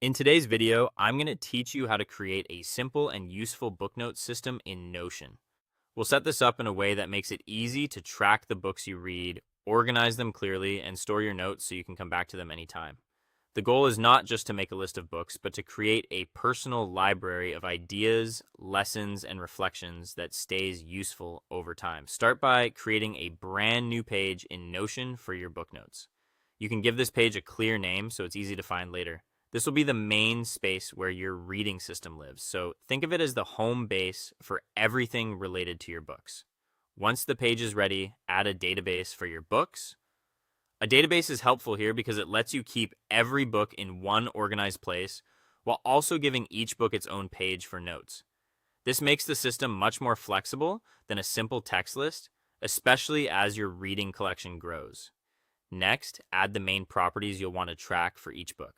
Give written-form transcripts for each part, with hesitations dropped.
In today's video, I'm going to teach you how to create a simple and useful booknote system in Notion. We'll set this up in a way that makes it easy to track the books you read, organize them clearly, and store your notes so you can come back to them anytime. The goal is not just to make a list of books, but to create a personal library of ideas, lessons, and reflections that stays useful over time. Start by creating a brand new page in Notion for your booknotes. You can give this page a clear name so it's easy to find later. This will be the main space where your reading system lives, so think of it as the home base for everything related to your books. Once the page is ready, add a database for your books. A database is helpful here because it lets you keep every book in one organized place while also giving each book its own page for notes. This makes the system much more flexible than a simple text list, especially as your reading collection grows. Next, add the main properties you'll want to track for each book.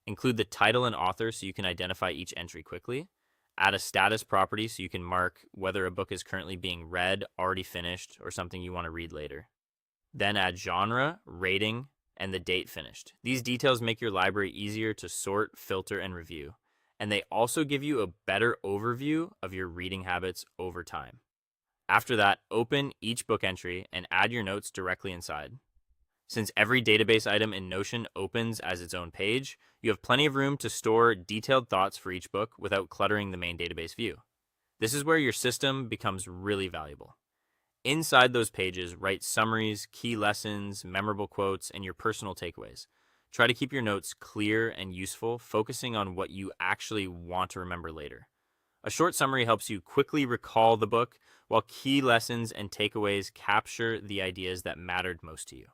Include the title and author so you can identify each entry quickly. Add a status property so you can mark whether a book is currently being read, already finished, or something you want to read later. Then add genre, rating, and the date finished. These details make your library easier to sort, filter, and review. And they also give you a better overview of your reading habits over time. After that, open each book entry and add your notes directly inside. Since every database item in Notion opens as its own page, you have plenty of room to store detailed thoughts for each book without cluttering the main database view. This is where your system becomes really valuable. Inside those pages, write summaries, key lessons, memorable quotes, and your personal takeaways. Try to keep your notes clear and useful, focusing on what you actually want to remember later. A short summary helps you quickly recall the book, while key lessons and takeaways capture the ideas that mattered most to you.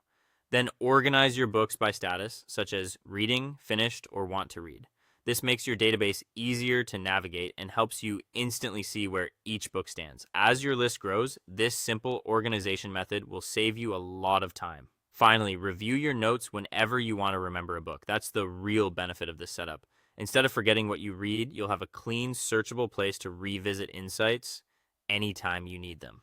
Then organize your books by status, such as reading, finished, or want to read. This makes your database easier to navigate and helps you instantly see where each book stands. As your list grows, this simple organization method will save you a lot of time. Finally, review your notes whenever you want to remember a book. That's the real benefit of this setup. Instead of forgetting what you read, you'll have a clean, searchable place to revisit insights anytime you need them.